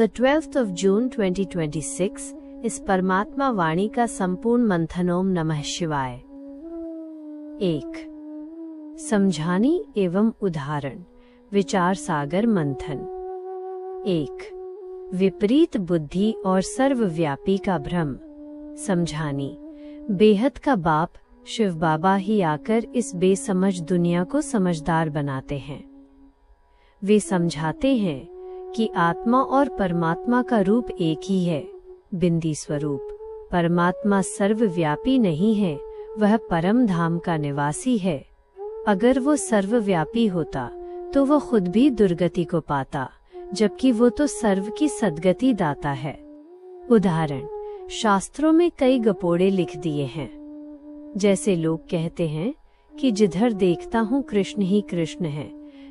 the 12th of June 2026 इस परमात्मा वाणी का संपूर्ण मंथन। ओम नमः शिवाय। 1. समझानी एवं उदाहरण। विचार सागर मंथन। 1. विपरीत बुद्धि और सर्वव्यापी का भ्रम। समझानी। बेहद का बाप शिव बाबा ही आकर इस बेसमझ दुनिया को समझदार बनाते हैं। वे समझाते हैं कि आत्मा और परमात्मा का रूप एक ही है, बिंदी स्वरूप। परमात्मा सर्वव्यापी नहीं है, वह परम धाम का निवासी है। अगर वो सर्वव्यापी होता तो वो खुद भी दुर्गति को पाता, जबकि वो तो सर्व की सद्गति दाता है। उदाहरण, शास्त्रों में कई गपोड़े लिख दिए हैं। जैसे लोग कहते हैं कि जिधर देखता हूँ कृष्ण ही कृष्ण है,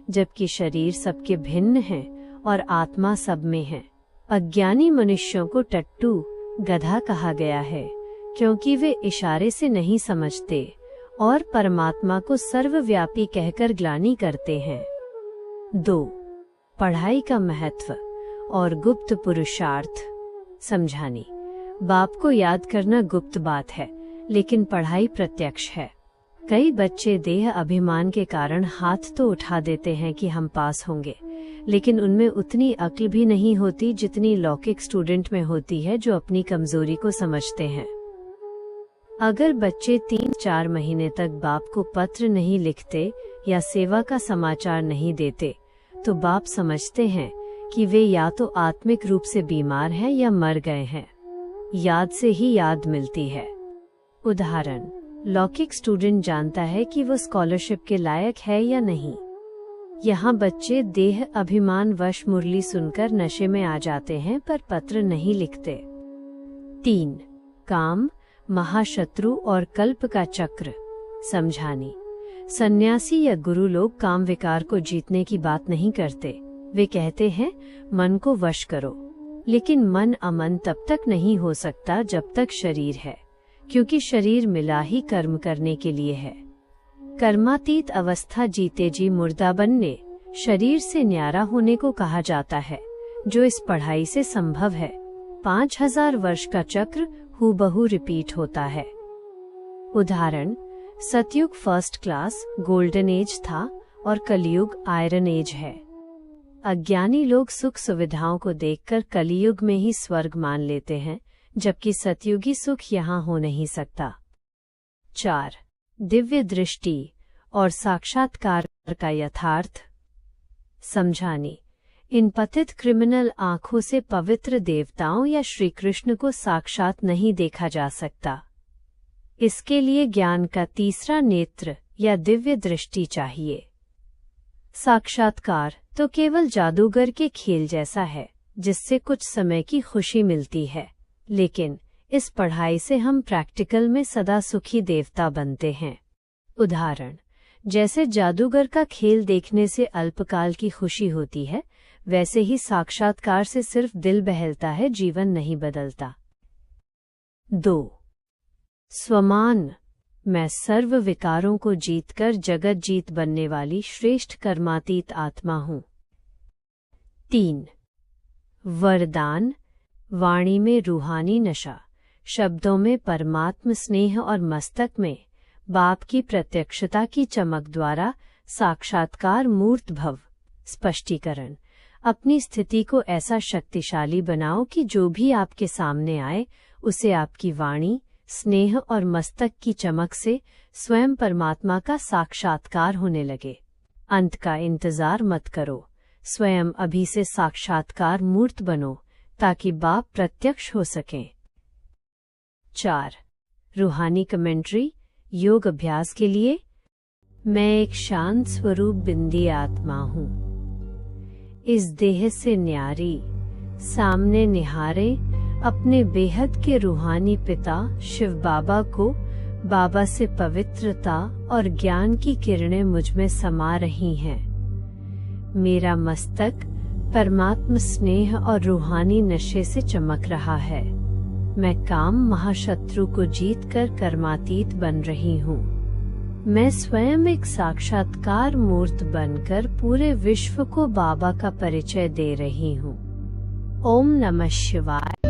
जबकि शरीर सबके भिन्न है और आत्मा सब में है। अज्ञानी मनुष्यों को टट्टू, गधा कहा गया है, क्योंकि वे इशारे से नहीं समझते और परमात्मा को सर्वव्यापी कहकर ग्लानि करते हैं। 2. पढ़ाई का महत्व और गुप्त पुरुषार्थ। समझानी। बाप को याद करना गुप्त बात है, लेकिन पढ़ाई प्रत्यक्ष है। कई बच्चे देह अभिमान के कारण हाथ तो उठा देते हैं कि हम पास होंगे, लेकिन उनमें उतनी अक्ल भी नहीं होती जितनी लौकिक स्टूडेंट में होती है, जो अपनी कमजोरी को समझते हैं। अगर बच्चे 3-4 महीने तक बाप को पत्र नहीं लिखते या सेवा का समाचार नहीं देते, तो बाप समझते हैं कि वे या तो आत्मिक रूप से बीमार हैं या मर गए हैं। याद से ही याद मिलती है। उदाहरण, लौकिक स्टूडेंट जानता है कि वो स्कॉलरशिप के लायक है या नहीं। यहाँ बच्चे देह अभिमान वश मुरली सुनकर नशे में आ जाते हैं, पर पत्र नहीं लिखते। 3. काम, महाशत्रु और कल्प का चक्र। समझानी। सन्यासी या गुरु लोग काम विकार को जीतने की बात नहीं करते। वे कहते हैं मन को वश करो, लेकिन मन अमन तब तक नहीं हो सकता जब तक शरीर है, क्योंकि शरीर मिला ही कर्म करने के लिए है। कर्मातीत अवस्था जीते जी मुर्दा बनने, शरीर से न्यारा होने को कहा जाता है, जो इस पढ़ाई से संभव है। 5000 वर्ष का चक्र हूबहू रिपीट होता है। उदाहरण, सतयुग फर्स्ट क्लास गोल्डन एज था और कलयुग आयरन एज है। अज्ञानी लोग सुख सुविधाओं को देखकर कलयुग में ही स्वर्ग मान लेते हैं, जबकि सतयुगी सुख यहाँ हो नहीं सकता। 4. दिव्य दृष्टि और साक्षात्कार का यथार्थ। समझानी। इन पतित क्रिमिनल आंखों से पवित्र देवताओं या श्री कृष्ण को साक्षात नहीं देखा जा सकता। इसके लिए ज्ञान का तीसरा नेत्र या दिव्य दृष्टि चाहिए। साक्षात्कार तो केवल जादूगर के खेल जैसा है, जिससे कुछ समय की खुशी मिलती है, लेकिन इस पढ़ाई से हम प्रैक्टिकल में सदा सुखी देवता बनते हैं। उदाहरण, जैसे जादूगर का खेल देखने से अल्पकाल की खुशी होती है, वैसे ही साक्षात्कार से सिर्फ दिल बहलता है, जीवन नहीं बदलता। 2. स्वमान। मैं सर्व विकारों को जीतकर जगत जीत बनने वाली श्रेष्ठ कर्मातीत आत्मा हूँ। 3. वरदान। वाणी में रूहानी नशा, शब्दों में परमात्म स्नेह और मस्तक में बाप की प्रत्यक्षता की चमक द्वारा साक्षात्कार मूर्त भव। स्पष्टीकरण। अपनी स्थिति को ऐसा शक्तिशाली बनाओ कि जो भी आपके सामने आए, उसे आपकी वाणी, स्नेह और मस्तक की चमक से स्वयं परमात्मा का साक्षात्कार होने लगे। अंत का इंतजार मत करो, स्वयं अभी से साक्षात्कार मूर्त बनो, ताकि बाप प्रत्यक्ष हो सकें। 4. रूहानी कमेंट्री। योग अभ्यास के लिए। मैं एक शांत स्वरूप बिंदी आत्मा हूँ। इस देह से न्यारी, सामने निहारे अपने बेहद के रूहानी पिता शिव बाबा को, बाबा से पवित्रता और ज्ञान की किरणें मुझमें समा रही हैं। मेरा मस्तक परमात्म स्नेह और रूहानी नशे से चमक रहा है। मैं काम महाशत्रु को जीतकर कर्मातीत बन रही हूँ। मैं स्वयं एक साक्षात्कार मूर्त बनकर पूरे विश्व को बाबा का परिचय दे रही हूँ। ओम नमः शिवाय।